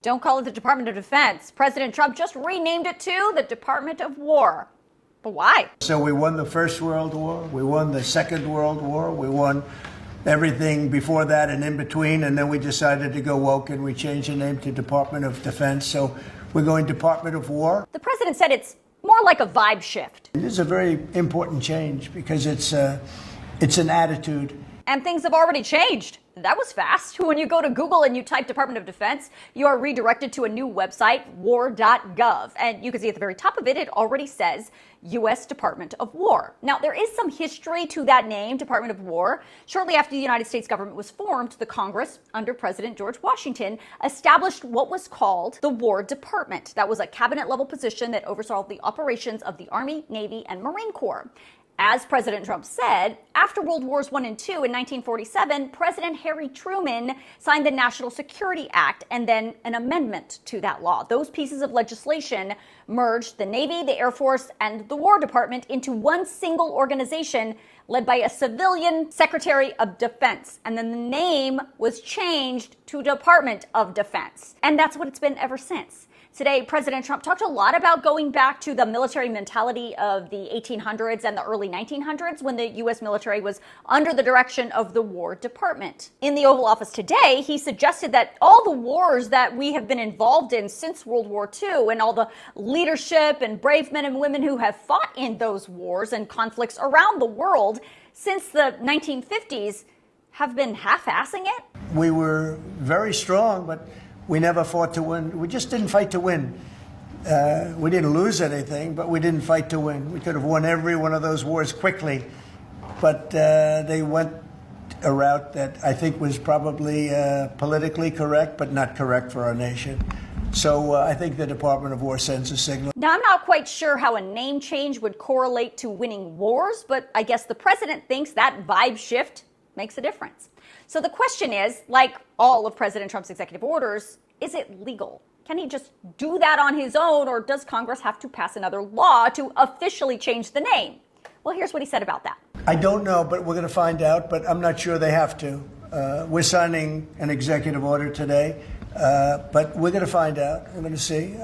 Don't call it the Department of Defense. President Trump just renamed it to the Department of War. But why? So we won the First World War, we won the Second World War, we won everything before that and in between, and then we decided to go woke and we changed the name to Department of Defense. So we're going Department of War. The president said it's more like a vibe shift. It is a very important change because it's an attitude. And things have already changed. That was fast. When you go to Google and you type Department of Defense, you are redirected to a new website, war.gov. And you can see at the very top of it, it already says U.S. Department of War. Now, there is some history to that name, Department of War. Shortly after the United States government was formed, the Congress, under President George Washington, established what was called the War Department. That was a cabinet-level position that oversaw the operations of the Army, Navy, and Marine Corps. As President Trump said, after World Wars I and II in 1947, President Harry Truman signed the National Security Act and then an amendment to that law. Those pieces of legislation merged the Navy, the Air Force, and the War Department into one single organization led by a civilian Secretary of Defense. And then the name was changed to Department of Defense. And that's what it's been ever since. Today, President Trump talked a lot about going back to the military mentality of the 1800s and the early 1900s when the U.S. military was under the direction of the War Department. In the Oval Office today, he suggested that all the wars that we have been involved in since World War II and all the leadership and brave men and women who have fought in those wars and conflicts around the world since the 1950s have been half-assing it. We were very strong, but we never fought to win. We just didn't fight to win. We didn't lose anything, but we didn't fight to win. We could have won every one of those wars quickly, but they went a route that I think was probably politically correct, but not correct for our nation. So I think the Department of War sends a signal. Now, I'm not quite sure how a name change would correlate to winning wars, but I guess the president thinks that vibe shift makes a difference. So the question is, like all of President Trump's executive orders, is it legal? Can he just do that on his own, or does Congress have to pass another law to officially change the name? Well, here's what he said about that. I don't know, but we're going to find out, but I'm not sure they have to. We're signing an executive order today, but we're going to find out. We're going to see.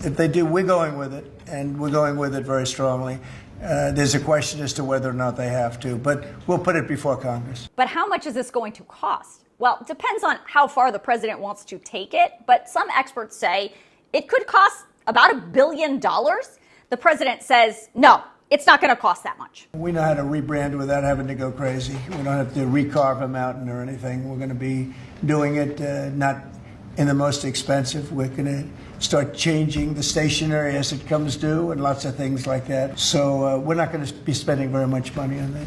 If they do, we're going with it, and we're going with it very strongly. There's a question as to whether or not they have to, but we'll put it before Congress. But how much is this going to cost? Well, it depends on how far the president wants to take it, but some experts say it could cost about $1 billion. The president says, no, it's not going to cost that much. We know how to rebrand without having to go crazy. We don't have to recarve a mountain or anything. We're going to be doing it not in the most expensive. We're going to start changing the stationery as it comes due and lots of things like that. So we're not going to be spending very much money on that.